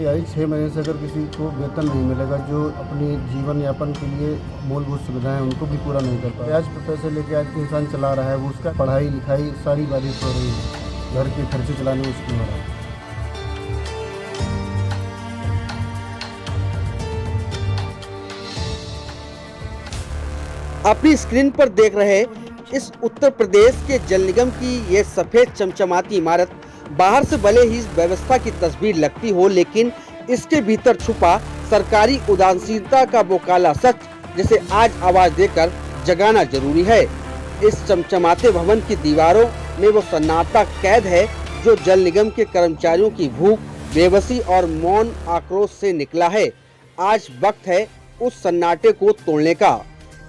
आई 6 महीने से अगर किसी को वेतन नहीं मिलेगा, जो अपनी जीवन यापन के लिए मूलभूत सुविधाएं उनको भी पूरा नहीं कर पाया। ब्याज पे पैसे लेके आज इंसान चला रहा है, वो उसका पढ़ाई लिखाई सारी बाधित हो रही है, घर के खर्चे चलाने में मुश्किल हो रहा है। अपनी स्क्रीन पर देख रहे इस उत्तर प्रदेश के जल निगम की ये सफेद चमचमाती इमारत बाहर से भले ही इस व्यवस्था की तस्वीर लगती हो, लेकिन इसके भीतर छुपा सरकारी उदासीनता का वो काला सच जिसे आज आवाज देकर जगाना जरूरी है। इस चमचमाते भवन की दीवारों में वो सन्नाटा कैद है जो जल निगम के कर्मचारियों की भूख, बेबसी और मौन आक्रोश से निकला है। आज वक्त है उस सन्नाटे को तोड़ने का।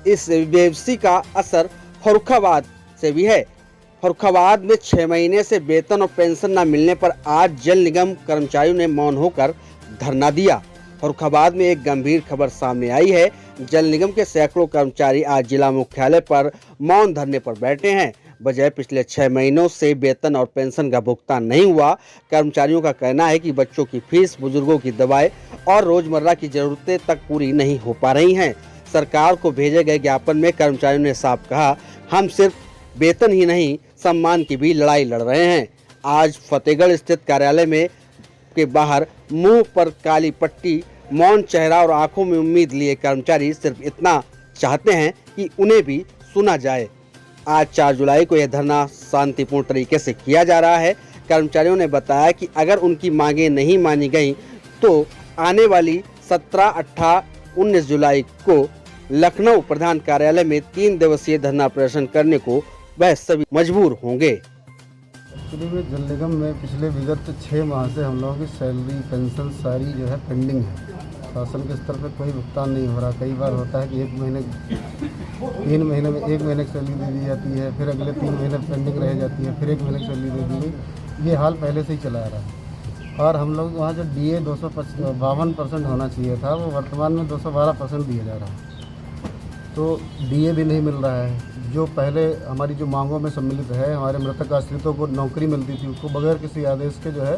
इस बेबसी का असर फर्रुखाबाद से भी है। फर्रुखाबाद में 6 महीने से वेतन और पेंशन न मिलने पर आज जल निगम कर्मचारियों ने मौन होकर धरना दिया। फर्रुखाबाद में एक गंभीर खबर सामने आई है। जल निगम के सैकड़ों कर्मचारी आज जिला मुख्यालय पर मौन धरने पर बैठे हैं। वजह पिछले 6 महीनों से वेतन और पेंशन का भुगतान नहीं हुआ। कर्मचारियों का कहना है कि बच्चों की फीस, बुजुर्गों की दवाएं और रोजमर्रा की जरूरतें तक पूरी नहीं हो पा रही हैं। सरकार को भेजे गए ज्ञापन में कर्मचारियों ने साफ कहा, हम सिर्फ वेतन ही नहीं सम्मान की भी लड़ाई लड़ रहे हैं। आज फतेहगढ़ स्थित कार्यालय में के बाहर मुंह पर काली पट्टी, मौन चेहरा और आंखों में उम्मीद लिए कर्मचारी सिर्फ इतना चाहते हैं कि उन्हें भी सुना जाए। आज 4 जुलाई को यह धरना शांतिपूर्ण तरीके से किया जा रहा है। कर्मचारियों ने बताया कि अगर उनकी मांगें नहीं मानी गई तो आने वाली 17, 18, 19 जुलाई को लखनऊ प्रधान कार्यालय में 3 दिवसीय धरना प्रदर्शन करने को वह सभी मजबूर होंगे। एक्चुअली में जल निगम में पिछले विगत 6 माह से हम लोगों की सैलरी, पेंशन सारी जो है पेंडिंग है। शासन के स्तर पर कोई भुगतान नहीं हो रहा। कई बार होता है कि 3 महीने में 1 महीने की सैलरी दे दी जाती है, फिर अगले 3 महीने पेंडिंग रह जाती है, फिर 1 महीने की सैलरी दे दी गई। ये हाल पहले से ही चला आ रहा है। और हम लोग वहाँ जो DA 252% होना चाहिए था, वो वर्तमान में 212% दिया जा रहा है। तो DA भी नहीं मिल रहा है। जो पहले हमारी जो मांगों में सम्मिलित है, हमारे मृतक आश्रितों को नौकरी मिलती थी, उसको बगैर किसी आदेश के जो है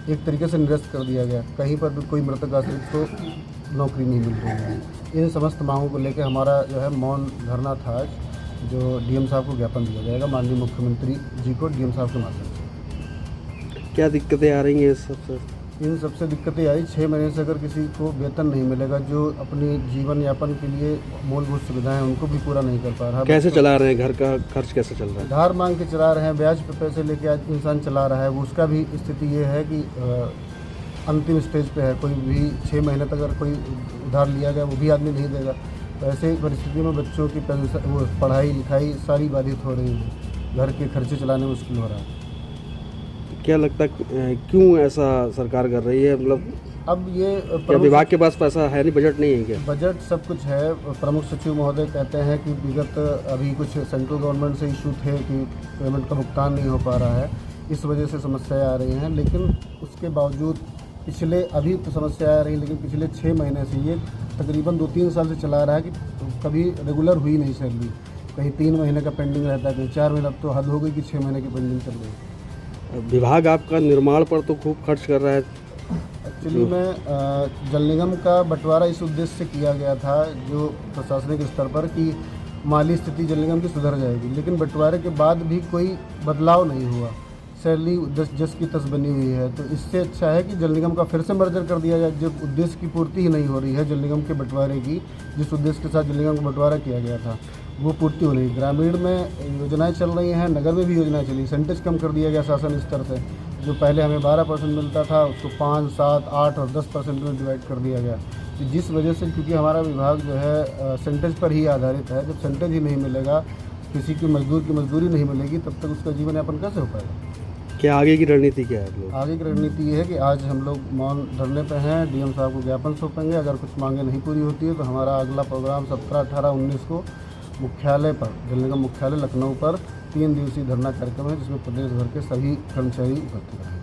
एक तरीके से निरस्त कर दिया गया। कहीं पर भी कोई मृतक आश्रित को नौकरी नहीं मिल रही है। इन समस्त मांगों को लेकर हमारा जो है मौन धरना था, जो DM साहब को ज्ञापन दिया जाएगा, माननीय मुख्यमंत्री जी को DM साहब के माध्यम से। क्या दिक्कतें आ रही हैं सबसे? इन सबसे दिक्कतें आई 6 महीने से अगर किसी को वेतन नहीं मिलेगा, जो अपनी जीवन यापन के लिए मूलभूत सुविधाएं उनको भी पूरा नहीं कर पा रहा। कैसे चला रहे हैं? घर का खर्च कैसे चल रहा है? धार मांग के चला रहे हैं, ब्याज पे पैसे लेके आज इंसान चला रहा है। वो उसका भी स्थिति ये है कि अंतिम स्टेज पे है। कोई भी 6 महीने तक अगर कोई उधार लिया गया वो भी आदमी नहीं देगा। तो ऐसे परिस्थिति में बच्चों की पेंशन, वो पढ़ाई लिखाई सारी बाधित हो रही है, घर के खर्चे चलाने में मुश्किल हो रहा है। क्या लगता है क्यों ऐसा सरकार कर रही है? मतलब अब ये क्या विभाग के पास पैसा है नहीं, बजट नहीं है क्या? बजट सब कुछ है। प्रमुख सचिव महोदय कहते हैं कि विगत अभी कुछ सेंट्रल गवर्नमेंट से इशू थे कि पेमेंट का भुगतान नहीं हो पा रहा है, इस वजह से समस्याएं आ रही हैं। लेकिन उसके बावजूद अभी तो समस्या आ रही है, लेकिन पिछले 6 महीने से ये तकरीबन 2-3 साल से चला रहा है कि कभी रेगुलर हुई नहीं सैलरी। कहीं 3 महीने का पेंडिंग रहता है, कहीं 4 महीने। अब तो हद हो गई कि 6 महीने की पेंडिंग चल रही है। विभाग आपका निर्माण पर तो खूब खर्च कर रहा है। एक्चुअली में जल निगम का बंटवारा इस उद्देश्य से किया गया था, जो प्रशासनिक स्तर पर, कि माली स्थिति जल निगम की सुधर जाएगी। लेकिन बंटवारे के बाद भी कोई बदलाव नहीं हुआ। सैलरी जस की तस बनी हुई है। तो इससे अच्छा है कि जल निगम का फिर से मर्जर कर दिया जाए। जब उद्देश्य की पूर्ति ही नहीं हो रही है जल निगम के बंटवारे की, जिस उद्देश्य के साथ जल निगम का बंटवारा किया गया था, वो पूर्ति हो रही। ग्रामीण में योजनाएं चल रही हैं, नगर में भी योजनाएं चली। सेंटेज कम कर दिया गया शासन स्तर से। जो पहले हमें 12% मिलता था, उसको 5, 7, 8 और 10% में डिवाइड कर दिया गया। जिस वजह से, क्योंकि हमारा विभाग जो है सेंटेज पर ही आधारित है, जब सेंटेज ही नहीं मिलेगा, किसी की मजदूर की मजदूरी नहीं मिलेगी, तब तक उसका जीवन यापन कैसे हो पाएगा? क्या आगे की रणनीति क्या है? आगे की रणनीति ये है कि आज हम लोग मौन धरने पे हैं। DM साहब को ज्ञापन सौंपेंगे। अगर कुछ मांगे नहीं पूरी होती है तो हमारा अगला प्रोग्राम 17, 18, 19 को मुख्यालय पर, जल निगम मुख्यालय लखनऊ पर 3 दिवसीय धरना कार्यक्रम है, जिसमें प्रदेश भर के सभी कर्मचारी उपस्थित रहेंगे।